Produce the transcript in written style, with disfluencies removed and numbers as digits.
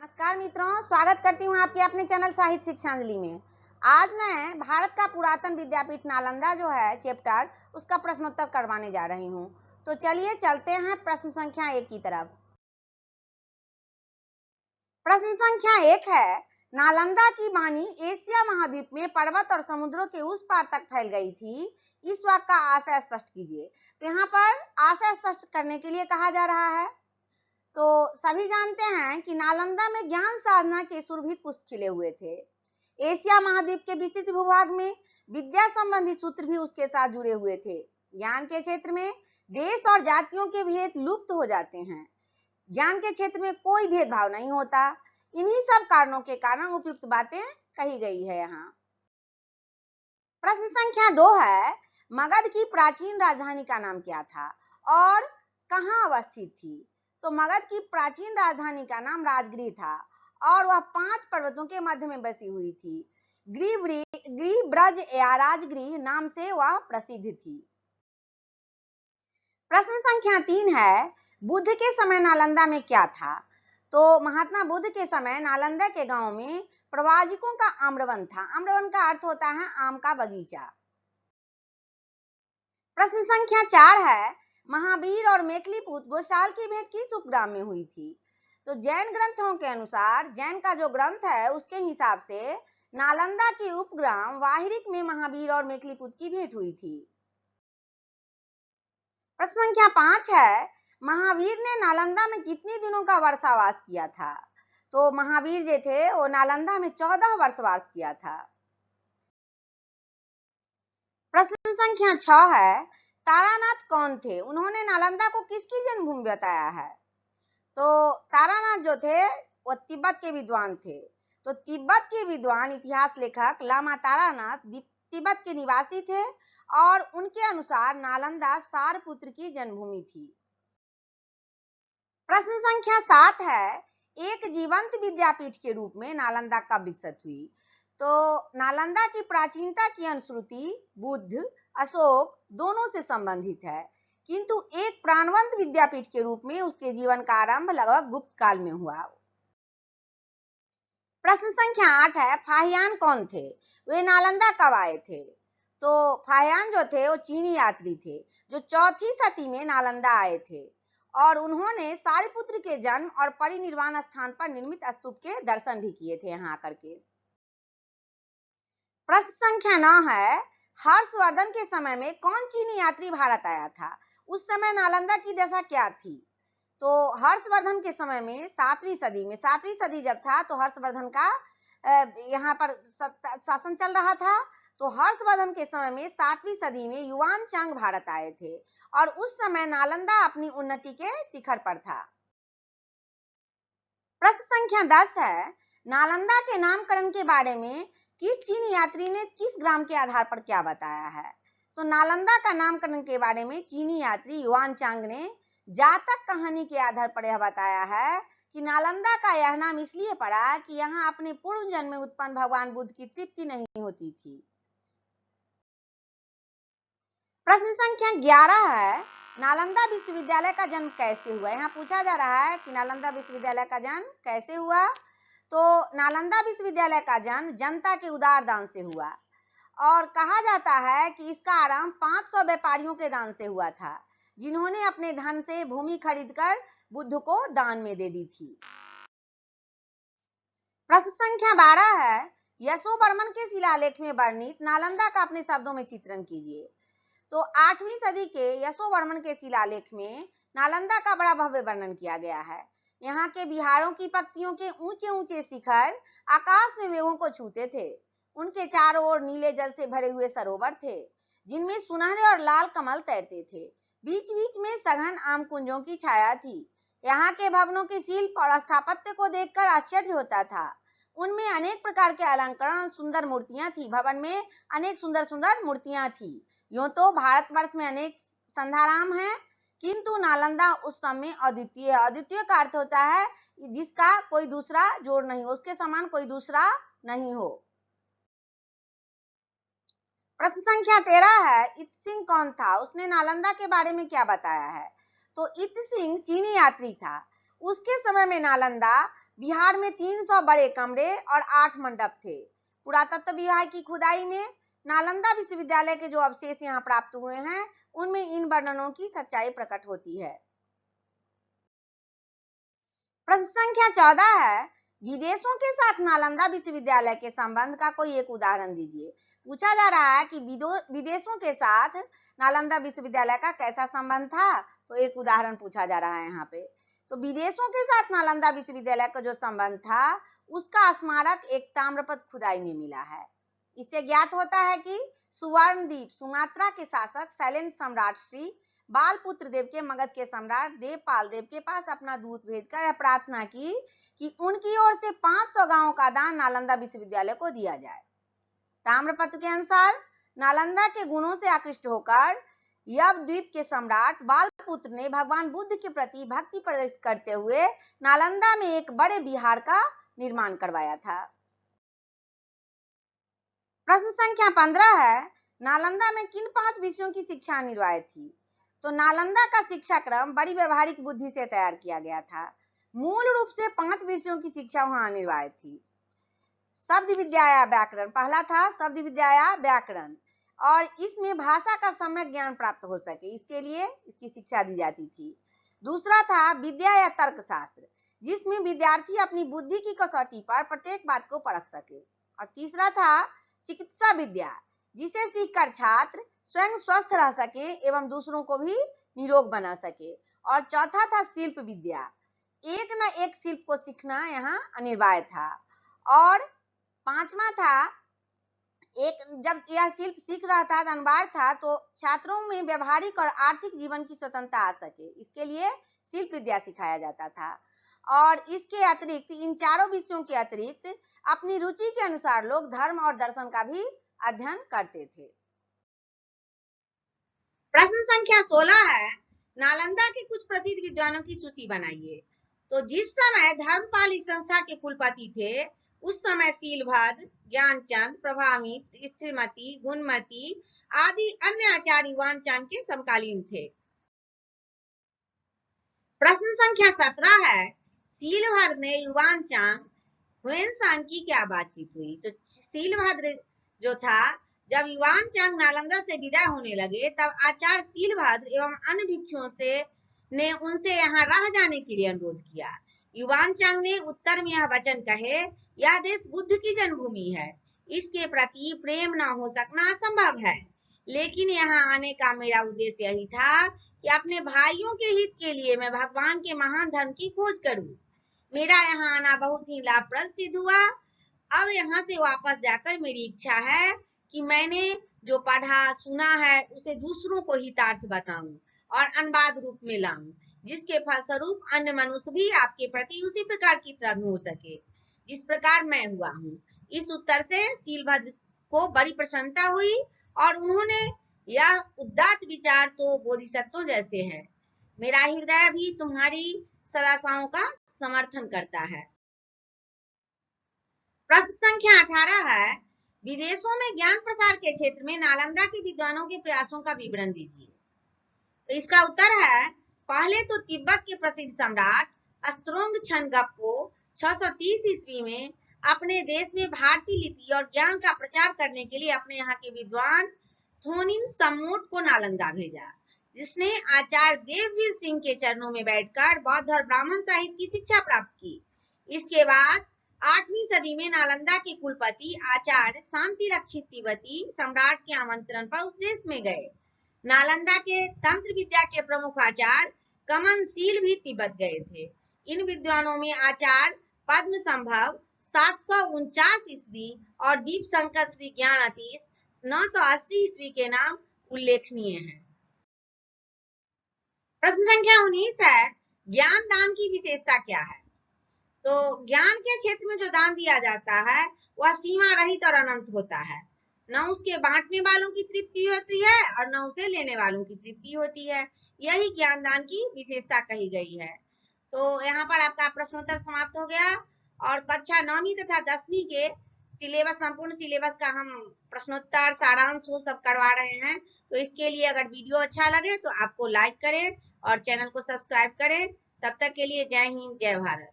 नमस्कार मित्रों, स्वागत करती हूँ आपके अपने चैनल साहित्य शिक्षांजलि में। आज मैं भारत का पुरातन विद्यापीठ नालंदा जो है चैप्टर, उसका प्रश्नोत्तर करवाने जा रही हूँ। तो चलिए चलते हैं प्रश्न संख्या 1 की तरफ। प्रश्न संख्या 1 है, नालंदा की वाणी एशिया महाद्वीप में पर्वत और समुद्रों के उस पार तक फैल गई थी। इस वाक्य का आशय स्पष्ट कीजिए। तो यहाँ पर आशय स्पष्ट करने के लिए कहा जा रहा है। तो सभी जानते हैं कि नालंदा में ज्ञान साधना के सुरभित पुष्प खिले हुए थे। एशिया महाद्वीप के विस्तृत भूभाग में विद्या संबंधी सूत्र भी उसके साथ जुड़े हुए थे। ज्ञान के क्षेत्र में देश और जातियों के भेद लुप्त हो जाते हैं। ज्ञान के क्षेत्र में कोई भेदभाव नहीं होता। इन्हीं सब कारणों के कारण उपयुक्त बातें कही गई है यहाँ। प्रश्न संख्या 2 है, मगध की प्राचीन राजधानी का नाम क्या था और कहाँ अवस्थित थी? तो मगध की प्राचीन राजधानी का नाम राजगृह था और वह 5 पर्वतों के मध्य में बसी हुई थी। गृह ब्रज या राजगृह नाम से वह प्रसिद्ध थी। प्रश्न संख्या 3 है, बुद्ध के समय नालंदा में क्या था? तो महात्मा बुद्ध के समय नालंदा के गांव में प्रवाजिकों का आम्रवन था। आम्रवन का अर्थ होता है आम का बगीचा। प्रश्न संख्या 4 है, महावीर और मेखलीपुत गोसाल की भेंट किस उपग्राम में हुई थी? तो जैन ग्रंथों के अनुसार, जैन का जो ग्रंथ है उसके हिसाब से नालंदा के उपग्राम वाहिरिक में महावीर और मेखलीपुत की भेंट हुई थी। प्रश्न संख्या 5 है, महावीर ने नालंदा में कितने दिनों का वर्षावास किया था? तो महावीर जो थे वो नालंदा में 14 वर्षवास किया था। प्रश्न संख्या 6 है, तारानाथ कौन थे? उन्होंने नालंदा को किसकी जन्मभूमि बताया है? तो तारानाथ जो थे वो तिब्बत के विद्वान थे। तो तिब्बत के विद्वान इतिहास लेखक लामा तारानाथ तिब्बत के निवासी थे और उनके अनुसार नालंदा सारपुत्र की जन्मभूमि थी। प्रश्न संख्या 7 है, एक जीवंत विद्यापीठ के रूप में नालंदा कब विकसित हुई? तो नालंदा की प्राचीनता की अनुश्रुति बुद्ध, अशोक दोनों से संबंधित है, किंतु एक प्राणवंत विद्यापीठ के रूप में उसके जीवन का आरंभ लगभग गुप्त काल में हुआ। प्रश्न संख्या 8 है, फाहियान कौन थे? वे नालंदा कब आए थे? तो फाहियान जो थे वो चीनी यात्री थे जो 4वीं शती में नालंदा आए थे और उन्होंने सारिपुत्र के जन्म और परिनिर्वाण स्थान पर निर्मित स्तूप के दर्शन भी किए थे यहाँ आकर के। प्रश्न संख्या 9 है, हर्षवर्धन के समय में कौन चीनी यात्री भारत आया था? उस समय नालंदा की दशा क्या थी? तो हर्षवर्धन के समय में 7वीं सदी जब था तो हर्षवर्धन का यहाँ पर शासन चल रहा था। तो हर्षवर्धन के समय में 7वीं सदी में युआन चांग भारत आए थे और उस समय नालंदा अपनी उन्नति के शिखर पर था। प्रश्न संख्या 10 है, नालंदा के नामकरण के बारे में किस चीनी यात्री ने किस ग्राम के आधार पर क्या बताया है? तो नालंदा का नामकरण के बारे में चीनी यात्री युआन चांग ने जातक कहानी के आधार पर यह बताया है कि नालंदा का यह नाम इसलिए पड़ा कि यहाँ अपने पूर्व जन्म में उत्पन्न भगवान बुद्ध की तृप्ति नहीं होती थी। प्रश्न संख्या 11 है, नालंदा विश्वविद्यालय का जन्म कैसे हुआ? यहाँ पूछा जा रहा है कि नालंदा विश्वविद्यालय का जन्म कैसे हुआ? तो नालंदा विश्वविद्यालय का जन्म जनता के उदार दान से हुआ और कहा जाता है कि इसका आरंभ 500 व्यापारियों के दान से हुआ था जिन्होंने अपने धन से भूमि खरीदकर बुद्ध को दान में दे दी थी। प्रश्न संख्या 12 है, यशोवर्मन के शिलालेख में वर्णित नालंदा का अपने शब्दों में चित्रण कीजिए। तो 8वीं सदी के यशोवर्मन के शिलालेख में नालंदा का बड़ा भव्य वर्णन किया गया है। यहाँ के बिहारों की पंक्तियों के ऊंचे ऊंचे शिखर आकाश में मेघों को छूते थे। उनके चारों ओर नीले जल से भरे हुए सरोवर थे जिनमें सुनहरे और लाल कमल तैरते थे। बीच बीच में सघन आम कुंजों की छाया थी। यहाँ के भवनों के शिल्प और स्थापत्य को देखकर आश्चर्य होता था। उनमें अनेक प्रकार के अलंकरण, सुंदर मूर्तियां थी। भवन में अनेक सुंदर सुंदर मूर्तियां थी। यूं तो भारतवर्ष में अनेक संधाराम हैं, किंतु नालंदा उस समय अद्वितीय है। अद्वितीय का अर्थ होता है जिसका कोई दूसरा जोड़ नहीं हो, उसके समान कोई दूसरा नहीं हो। प्रश्न संख्या 13 है, इत सिंह कौन था? उसने नालंदा के बारे में क्या बताया है? तो इत सिंह चीनी यात्री था। उसके समय में नालंदा बिहार में 300 बड़े कमरे और 8 मंडप थे। पुरातत्व विभाग की खुदाई में नालंदा विश्वविद्यालय के जो अवशेष यहाँ प्राप्त हुए हैं, उनमें इन वर्णनों की सच्चाई प्रकट होती है। प्रश्न संख्या 14 है, विदेशों के साथ नालंदा विश्वविद्यालय के संबंध का कोई एक उदाहरण दीजिए। पूछा जा रहा है कि विदेशों के साथ नालंदा विश्वविद्यालय का कैसा संबंध था, तो एक उदाहरण पूछा जा रहा है यहाँ पे। तो विदेशों के साथ नालंदा विश्वविद्यालय का जो संबंध था, उसका स्मारक एक ताम्रपत्र खुदाई में मिला है। इससे ज्ञात होता है कि सुवर्णद्वीप सुमात्रा के शासक शैलेंद्र सम्राट श्री बालपुत्र देव के मगध के सम्राट देवपाल देव के पास अपना दूत भेजकर यह प्रार्थना की कि उनकी ओर से 500 गांवों का दान नालंदा विश्वविद्यालय को दिया जाए। ताम्रपत्र के अनुसार नालंदा के गुणों से आकृष्ट होकर यवद्वीप के सम्राट बालपुत्र ने भगवान बुद्ध के प्रति भक्ति प्रदर्शित करते हुए नालंदा में एक बड़े विहार का निर्माण करवाया था। प्रश्न संख्या 15 है, नालंदा में किन 5 विषयों की शिक्षा अनिवार्य थी? तो नालंदा का शिक्षा क्रम बड़ी व्यवहारिक बुद्धि से तैयार किया गया था। मूल रूप से 5 विषयों की शिक्षा वहां अनिवार्य थी। शब्द विद्या या व्याकरण, पहला था शब्द विद्या या व्याकरण, और इसमें भाषा का सम्यक ज्ञान प्राप्त हो सके, इसके लिए इसकी शिक्षा दी जाती थी। दूसरा था विद्या या तर्कशास्त्र, जिसमें विद्यार्थी अपनी बुद्धि की कसौटी पर प्रत्येक बात को परख सके। और तीसरा था चिकित्सा विद्या, जिसे सीखकर छात्र स्वयं स्वस्थ रह सके एवं दूसरों को भी निरोग बना सके। और चौथा था शिल्प विद्या, एक न एक शिल्प को सीखना यहाँ अनिवार्य था। और पांचवा था, एक जब यह शिल्प सीख रहा था अनिवार्य था, तो छात्रों में व्यवहारिक और आर्थिक जीवन की स्वतंत्रता आ सके, इसके लिए शिल्प विद्या सिखाया जाता था। और इसके अतिरिक्त इन चारों विषयों के अतिरिक्त अपनी रुचि के अनुसार लोग धर्म और दर्शन का भी अध्ययन करते थे। प्रश्न संख्या 16 है, नालंदा के कुछ प्रसिद्ध विद्वानों की सूची बनाइए। तो जिस समय धर्मपाल इस संस्था के कुलपति थे, उस समय शीलभद्र, ज्ञानचंद, प्रभामित्र, स्थिरमती, गुणमती आदि अन्य आचार्य युवान चांद के समकालीन थे। प्रश्न संख्या 17 है, शीलभद्र ने युवान चांग हुएनसांग की क्या बातचीत हुई? तो शीलभद्र जो था, जब युवान चांग नालंदा से विदा होने लगे, तब आचार्य शीलभद्र एवं अन्य भिक्षुओं से ने उनसे यहाँ रह जाने के लिए अनुरोध किया। युवान चांग ने उत्तर में यह वचन कहे, यह देश बुद्ध की जन्मभूमि है, इसके प्रति प्रेम न हो सकना असंभव है, लेकिन यहाँ आने का मेरा उद्देश्य यही था कि अपने भाइयों के हित के लिए मैं भगवान के महान धर्म की खोज करूं। मेरा यहाँ आना बहुत ही लाभप्रद सिद्ध हुआ। अब यहाँ से वापस जाकर मेरी इच्छा है कि मैंने जो पढ़ा सुना है उसे दूसरों को हितार्थ बताऊं और अनुवाद रूप में लाऊं, जिसके फलस्वरूप अन्य मनुष्य भी आपके प्रति उसी प्रकार की तरह हो सके जिस प्रकार मैं हुआ हूँ। इस उत्तर से शीलभद्र को बड़ी प्रसन्नता हुई और उन्होंने यह उदात्त विचार तो बोधिसत्वों जैसे है, मेरा हृदय भी तुम्हारी सदाशाओं का समर्थन करता है। प्रश्न संख्या 18 है, विदेशों में ज्ञान प्रसार के क्षेत्र में नालंदा के विद्वानों के प्रयासों का विवरण दीजिए। तो इसका उत्तर है, पहले तो तिब्बत के प्रसिद्ध सम्राट अस्त्रोंग छनगप्पो 630 ईस्वी में अपने देश में भारतीय लिपि और ज्ञान का प्रचार करने के लिए अपने यहाँ के विद्वान थोनिन सम्मोट को नालंदा भेजा, जिसने आचार्य देववीर सिंह के चरणों में बैठकर बौद्ध और ब्राह्मण साहित्य की शिक्षा प्राप्त की। इसके बाद 8वीं सदी में नालंदा के कुलपति आचार्य शांति रक्षित तिब्बती सम्राट के आमंत्रण पर उस देश में गए। नालंदा के तंत्र विद्या के प्रमुख आचार्य कमनशील भी तिब्बत गए थे। इन विद्वानों में आचार्य पद्म संभव 749 ईस्वी और दीप शंकर श्री ज्ञानातीश 980 ईस्वी के नाम उल्लेखनीय हैं। प्रश्न संख्या 19 है, ज्ञान दान की विशेषता क्या है? तो ज्ञान के क्षेत्र में जो दान दिया जाता है वह सीमा रहित और अनंत होता है, न उसके बांटने वालों की तृप्ति होती है और न उसे लेने वालों की तृप्ति होती है। यही ज्ञान दान की विशेषता कही गई है। तो यहाँ पर आपका प्रश्नोत्तर समाप्त हो गया और कक्षा 9वीं तथा 10वीं के सिलेबस, संपूर्ण सिलेबस का हम प्रश्नोत्तर सारांश वो सब करवा रहे हैं। तो इसके लिए अगर वीडियो अच्छा लगे तो आपको लाइक करें और चैनल को सब्सक्राइब करें। तब तक के लिए जय हिंद, जय भारत।